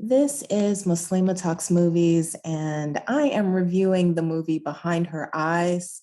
This is Muslimah Talks Movies, and I am reviewing the movie Behind Her Eyes.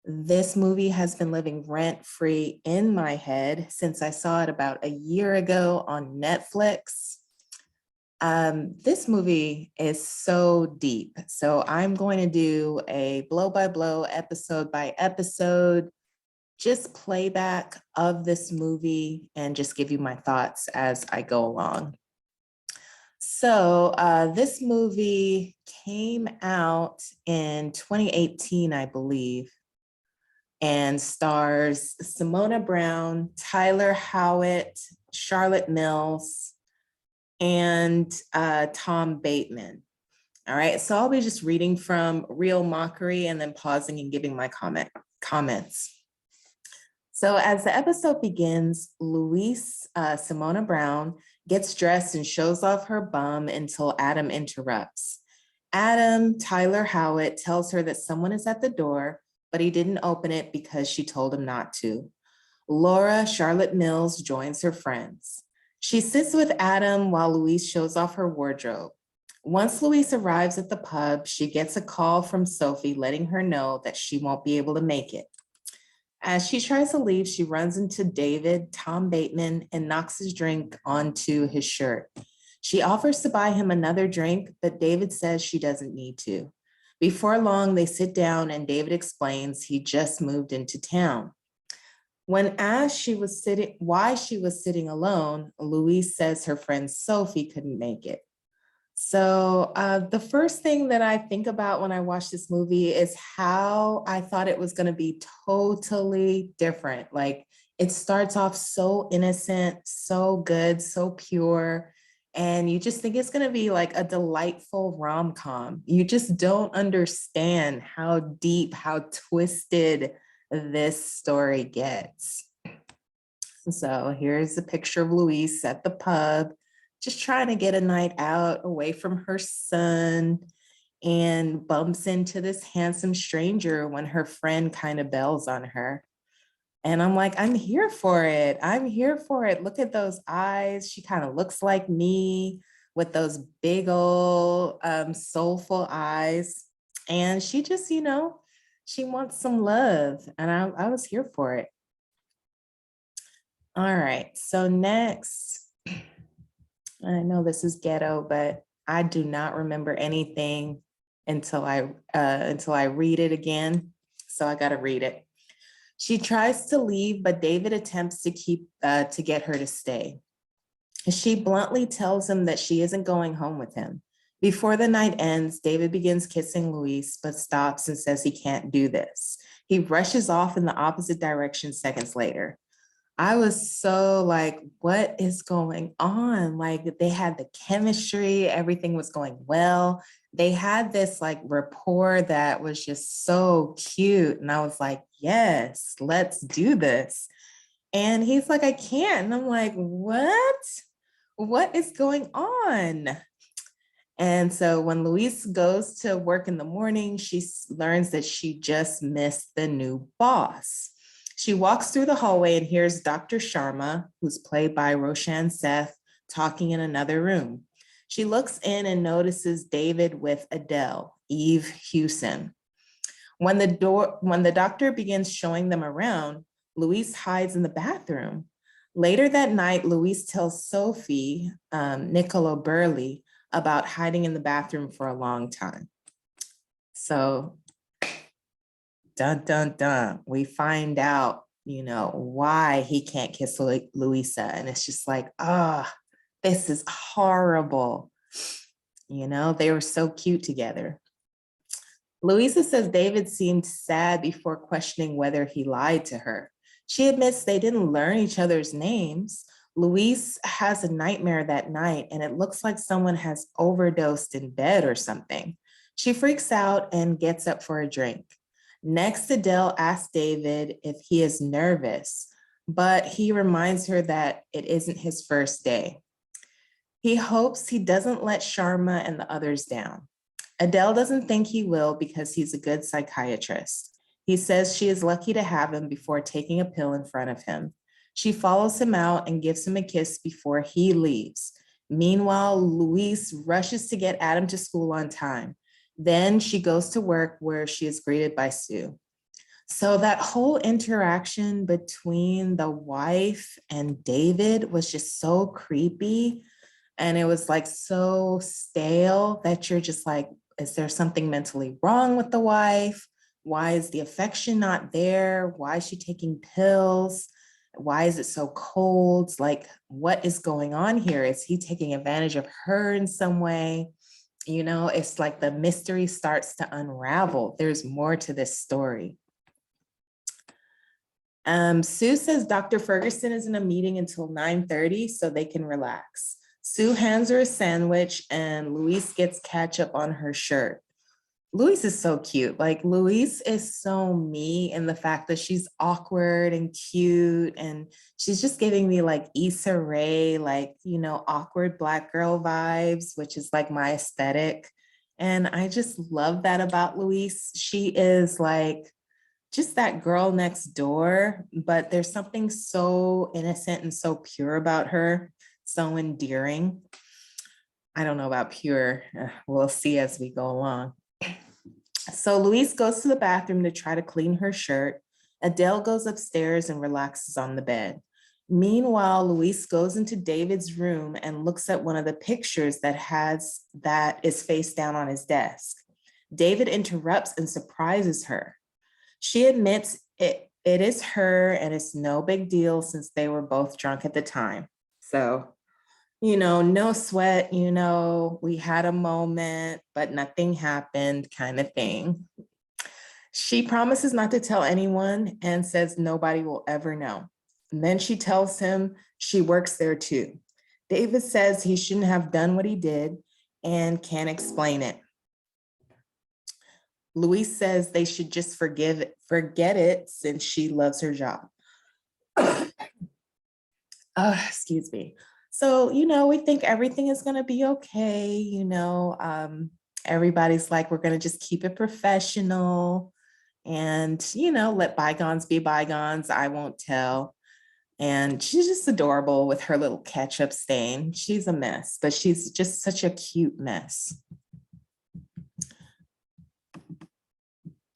This movie has been living rent-free in my head since I saw it about a year ago on Netflix. This movie is so deep, so I'm going to do a blow-by-blow, episode-by-episode, just playback of this movie and just give you my thoughts as I go along. This movie came out in 2018, I believe, and stars Simona Brown, Tyler Howitt, Charlotte Mills, and Tom Bateman. All right, so I'll be just reading from Real Mockery and then pausing and giving my comments. So as the episode begins, Louise, Simona Brown, gets dressed and shows off her bum until Adam interrupts. Adam, Tyler Howitt, tells her that someone is at the door, but he didn't open it because she told him not to. Laura, Charlotte Mills, joins her friends. She sits with Adam while Louise shows off her wardrobe. Once Louise arrives at the pub, she gets a call from Sophie letting her know that she won't be able to make it. As she tries to leave, she runs into David, Tom Bateman, and knocks his drink onto his shirt. She offers to buy him another drink, but David says she doesn't need to. Before long, they sit down and David explains he just moved into town. When asked why she was sitting alone, Louise says her friend Sophie couldn't make it. So the first thing that I think about when I watch this movie is how I thought it was going to be totally different. Like it starts off so innocent, so good, so pure. And you just think it's going to be like a delightful rom-com. You just don't understand how deep, how twisted this story gets. So here's a picture of Louise at the pub, just trying to get a night out away from her son, and bumps into this handsome stranger when her friend kind of bells on her. And I'm like, I'm here for it. I'm here for it. Look at those eyes. She kind of looks like me with those big old soulful eyes. And she just, she wants some love. And I was here for it. All right. So next, I know this is ghetto, but I do not remember anything until I read it again. So I got to read it. She tries to leave, but David attempts to get her to stay. She bluntly tells him that she isn't going home with him. Before the night ends, David begins kissing Louise, but stops and says he can't do this. He rushes off in the opposite direction seconds later. I was so like, what is going on? Like they had the chemistry, everything was going well. They had this like rapport that was just so cute. And I was like, yes, let's do this. And he's like, I can't. And I'm like, what? What is going on? And so when Louise goes to work in the morning, she learns that she just missed the new boss. She walks through the hallway and hears Dr. Sharma, who's played by Roshan Seth, talking in another room. She looks in and notices David with Adele, Eve Hewson. When the doctor begins showing them around, Louise hides in the bathroom. Later that night, Louise tells Sophie, Niccolo Burley, about hiding in the bathroom for a long time. So dun, dun, dun, we find out, why he can't kiss Louisa. And it's just like, this is horrible. They were so cute together. Louisa says David seemed sad before questioning whether he lied to her. She admits they didn't learn each other's names. Louise has a nightmare that night, and it looks like someone has overdosed in bed or something. She freaks out and gets up for a drink. Next, Adele asks David if he is nervous, but he reminds her that it isn't his first day. He hopes he doesn't let Sharma and the others down. Adele doesn't think he will because he's a good psychiatrist. He says she is lucky to have him before taking a pill in front of him. She follows him out and gives him a kiss before he leaves. Meanwhile, Louise rushes to get Adam to school on time. Then she goes to work where she is greeted by Sue. So that whole interaction between the wife and David was just so creepy. And it was like so stale that you're just like, is there something mentally wrong with the wife? Why is the affection not there? Why is she taking pills? Why is it so cold? Like, what is going on here? Is he taking advantage of her in some way? You know, it's like the mystery starts to unravel. There's more to this story. Sue says Dr. Ferguson is in a meeting until 9:30 so they can relax. Sue hands her a sandwich and Louise gets ketchup on her shirt. Louise is so cute. Like Louise is so me in the fact that she's awkward and cute. And she's just giving me like Issa Rae, like, you know, awkward Black girl vibes, which is like my aesthetic. And I just love that about Louise. She is like just that girl next door, but there's something so innocent and so pure about her, so endearing. I don't know about pure. We'll see as we go along. So Louise goes to the bathroom to try to clean her shirt. Adele goes upstairs and relaxes on the bed. Meanwhile, Louise goes into David's room and looks at one of the pictures that is face down on his desk. David interrupts and surprises her. She admits it is her and it's no big deal since they were both drunk at the time. So, you know, no sweat, you know, we had a moment, but nothing happened kind of thing. She promises not to tell anyone and says nobody will ever know. And then she tells him she works there too. David says he shouldn't have done what he did and can't explain it. Louise says they should just forget it since she loves her job. Excuse me. So, you know, we think everything is going to be okay. You know, everybody's like, we're going to just keep it professional and, you know, let bygones be bygones. I won't tell. And she's just adorable with her little ketchup stain. She's a mess, but she's just such a cute mess.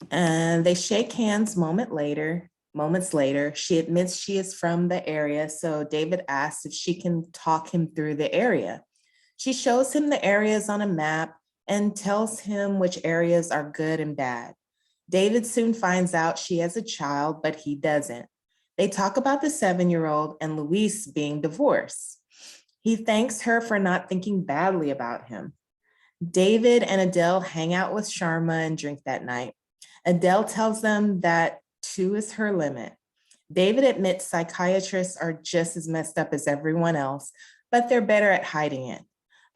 And they shake hands moments later. She admits she is from the area, so David asks if she can talk him through the area. She shows him the areas on a map and tells him which areas are good and bad. David soon finds out she has a child, but he doesn't. They talk about the 7-year-old and Louise being divorced. He thanks her for not thinking badly about him. David and Adele hang out with Sharma and drink that night. Adele tells them that 2 is her limit. David admits psychiatrists are just as messed up as everyone else, but they're better at hiding it.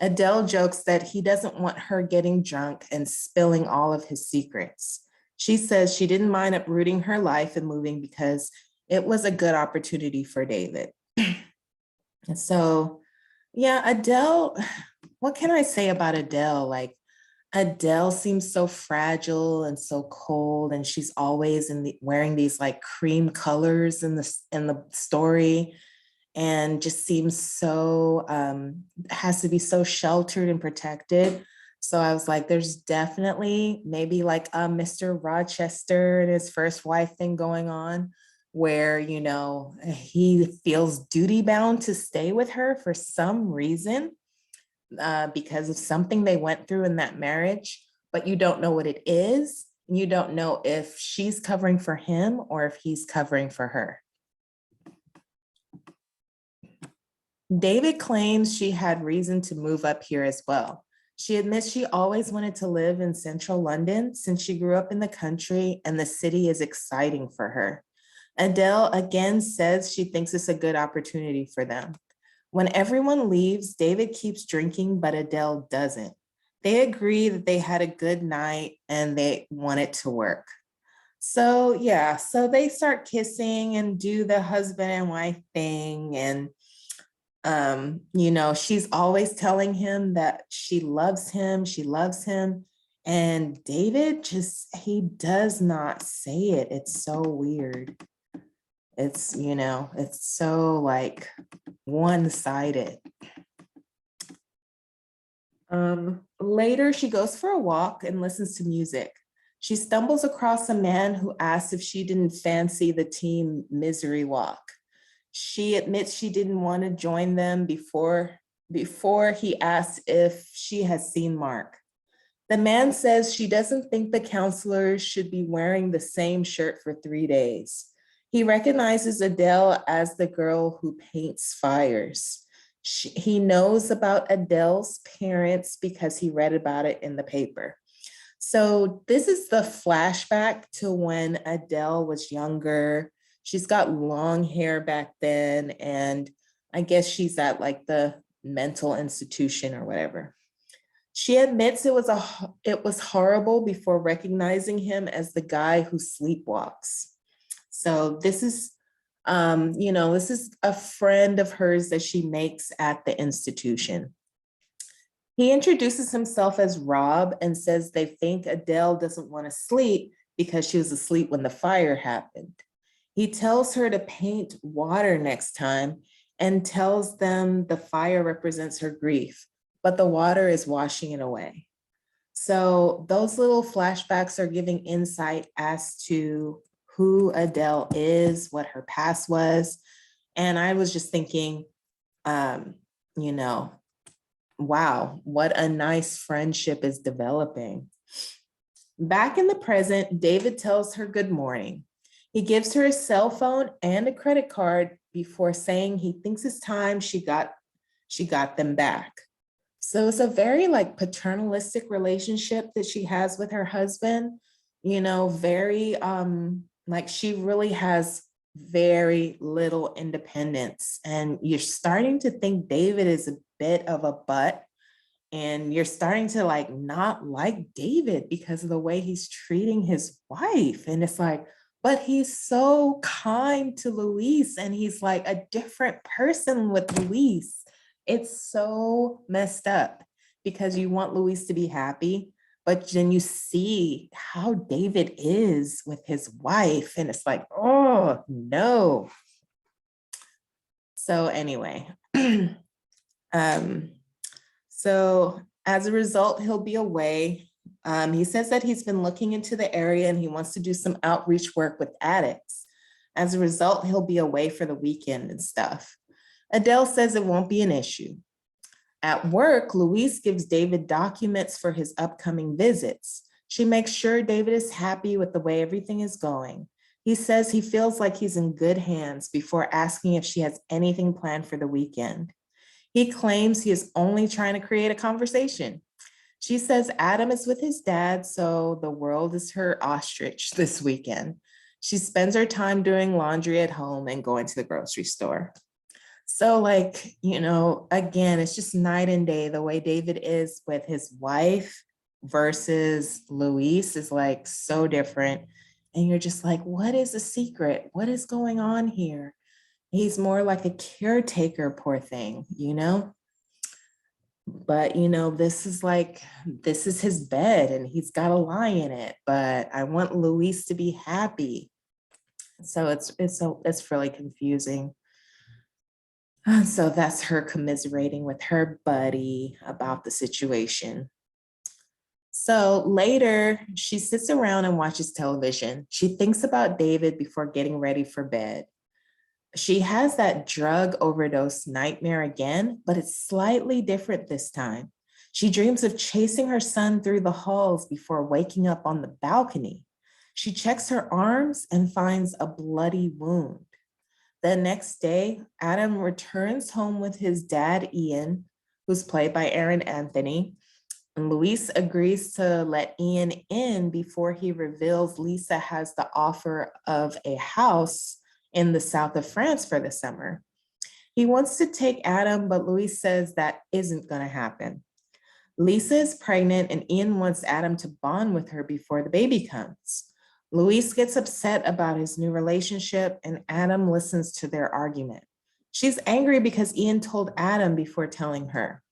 Adele jokes that he doesn't want her getting drunk and spilling all of his secrets. She says she didn't mind uprooting her life and moving because it was a good opportunity for David. And so, yeah, Adele, what can I say about Adele? Like, Adele seems so fragile and so cold, and she's always wearing these like cream colors in the story, and just seems so has to be so sheltered and protected. So I was like, there's definitely maybe like a Mr. Rochester and his first wife thing going on, where you know he feels duty bound to stay with her for some reason. Because of something they went through in that marriage, but you don't know what it is. You don't know if she's covering for him or if he's covering for her. David claims she had reason to move up here as well. She admits she always wanted to live in central London since she grew up in the country and the city is exciting for her. Adele again says she thinks it's a good opportunity for them. When everyone leaves, David keeps drinking, but Adele doesn't. They agree that they had a good night and they want it to work. So yeah, so they start kissing and do the husband and wife thing. And, you know, she's always telling him that she loves him. And David he does not say it. It's so weird. It's, you know, it's so like one-sided. Later, she goes for a walk and listens to music. She stumbles across a man who asks if she didn't fancy the team misery walk. She admits she didn't want to join them before he asks if she has seen Mark. The man says she doesn't think the counselors should be wearing the same shirt for 3 days. He recognizes Adele as the girl who paints fires. He knows about Adele's parents because he read about it in the paper. So this is the flashback to when Adele was younger. She's got long hair back then, and I guess she's at like the mental institution or whatever. She admits it was horrible before recognizing him as the guy who sleepwalks. So this is this is a friend of hers that she makes at the institution. He introduces himself as Rob and says they think Adele doesn't want to sleep because she was asleep when the fire happened. He tells her to paint water next time and tells them the fire represents her grief, but the water is washing it away. So those little flashbacks are giving insight as to who Adele is, what her past was. And I was just thinking, you know, wow, what a nice friendship is developing. Back in the present, David tells her good morning. He gives her a cell phone and a credit card before saying he thinks it's time she got them back. So it's a very like paternalistic relationship that she has with her husband, very like she really has very little independence. And you're starting to think David is a bit of a butt. And you're starting to like not like David because of the way he's treating his wife. And it's like, but he's so kind to Luis and he's like a different person with Luis. It's so messed up because you want Luis to be happy, but then you see how David is with his wife and it's like, oh no. So anyway, so as a result, he'll be away. He says that he's been looking into the area and he wants to do some outreach work with addicts. As a result, he'll be away for the weekend and stuff. Adele says it won't be an issue. At work, Luis gives David documents for his upcoming visits. She makes sure David is happy with the way everything is going. He says he feels like he's in good hands before asking if she has anything planned for the weekend. He claims he is only trying to create a conversation. She says Adam is with his dad, so the world is her ostrich this weekend. She spends her time doing laundry at home and going to the grocery store. So again, it's just night and day. The way David is with his wife versus Luis is like so different. And you're just like, what is the secret? What is going on here? He's more like a caretaker, poor thing, But, this is his bed and he's got to lie in it. But I want Luis to be happy. So it's really confusing. So that's her commiserating with her buddy about the situation. So later, she sits around and watches television. She thinks about David before getting ready for bed. She has that drug overdose nightmare again, but it's slightly different this time. She dreams of chasing her son through the halls before waking up on the balcony. She checks her arms and finds a bloody wound. The next day, Adam returns home with his dad, Ian, who's played by Aaron Anthony. And Luis agrees to let Ian in before he reveals Lisa has the offer of a house in the south of France for the summer. He wants to take Adam, but Luis says that isn't going to happen. Lisa is pregnant and Ian wants Adam to bond with her before the baby comes. Luis gets upset about his new relationship and Adam listens to their argument. She's angry because Ian told Adam before telling her.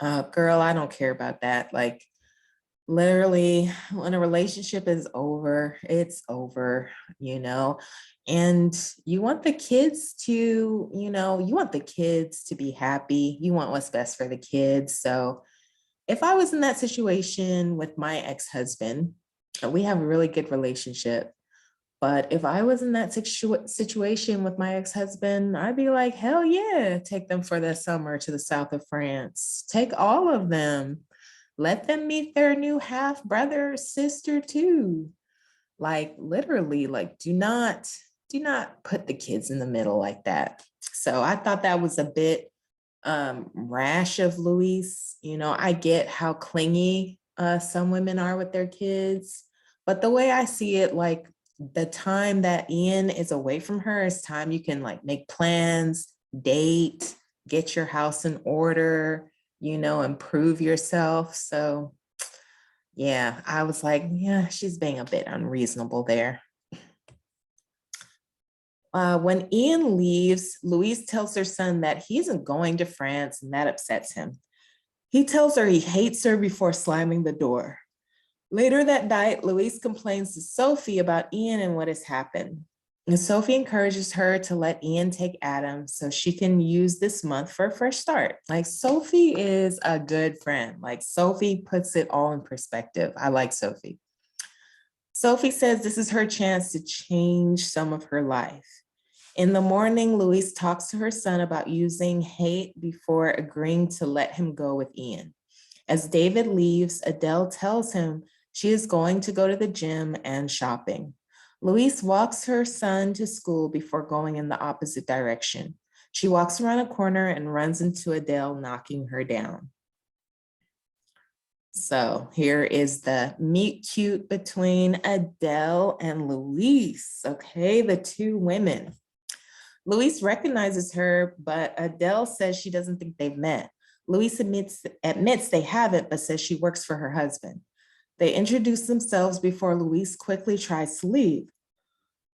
Girl, I don't care about that. Like, Literally, when a relationship is over, it's over, you know, and you want the kids to, you want the kids to be happy. You want what's best for the kids. So if I was in that situation with my ex-husband, we have a really good relationship. But if I was in that situation with my ex-husband, I'd be like, hell yeah, take them for the summer to the south of France. Take all of them. Let them meet their new half brother or sister too. Like literally, like do not put the kids in the middle like that. So I thought that was a bit rash of Luis. I get how clingy some women are with their kids, but the way I see it, like the time that Ian is away from her is time you can like make plans, date, get your house in order, improve yourself. So yeah, I was like, yeah, she's being a bit unreasonable there. When Ian leaves, Louise tells her son that he isn't going to France, and that upsets him. He tells her he hates her before slamming the door. Later that night, Louise complains to Sophie about Ian and what has happened. And Sophie encourages her to let Ian take Adam so she can use this month for a fresh start. Like, Sophie is a good friend. Like, Sophie puts it all in perspective. I like Sophie. Sophie says this is her chance to change some of her life. In the morning, Louise talks to her son about using hate before agreeing to let him go with Ian. As David leaves, Adele tells him she is going to go to the gym and shopping. Louise walks her son to school before going in the opposite direction. She walks around a corner and runs into Adele, knocking her down. So here is the meet cute between Adele and Louise. Okay, the two women. Louise recognizes her, but Adele says she doesn't think they've met. Louise admits they haven't, but says she works for her husband. They introduce themselves before Louise quickly tries to leave.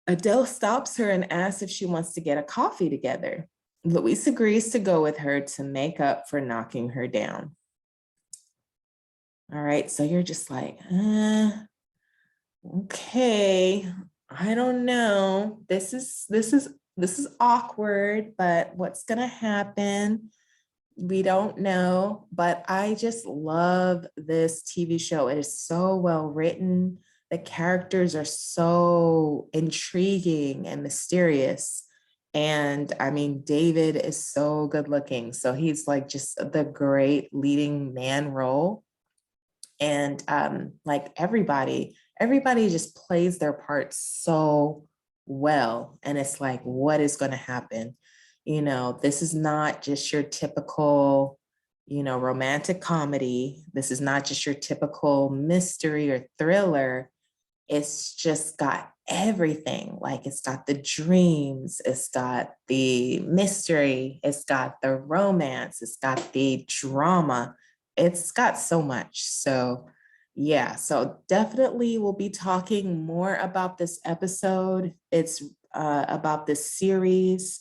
Adele stops her and asks if she wants to get a coffee together. Louise agrees to go with her to make up for knocking her down. All right, so you're just like, okay, I don't know. This is awkward, but what's gonna happen? We don't know, but I just love this TV show. It is so well written. The characters are so intriguing and mysterious. And I mean, David is so good looking. So he's like just the great leading man role. And like everybody just plays their part so well. And it's like, what is going to happen? This is not just your typical, romantic comedy. This is not just your typical mystery or thriller. It's just got everything. Like, it's got the dreams, it's got the mystery, it's got the romance, it's got the drama. It's got so much. So yeah, so definitely we'll be talking more about this episode. It's about this series,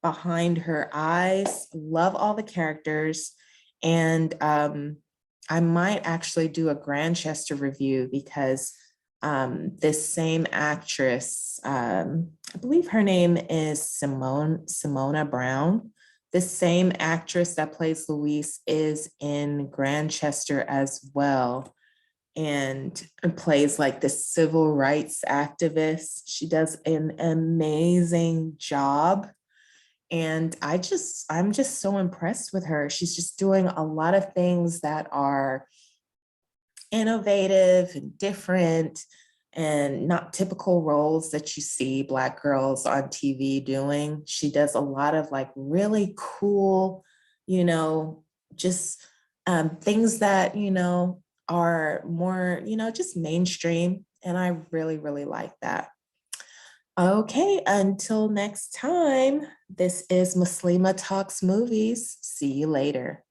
Behind Her Eyes. Love all the characters. And I might actually do a Grantchester review because this same actress, I believe her name is Simona Brown. The same actress that plays Louise is in Grantchester as well, and plays like the civil rights activist. She does an amazing job. And I'm just so impressed with her. She's just doing a lot of things that are innovative and different and not typical roles that you see Black girls on TV doing. She does a lot of like really cool, just things that, are more, just mainstream. And I really, really like that. Okay, until next time, this is Muslimah Talks Movies. See you later.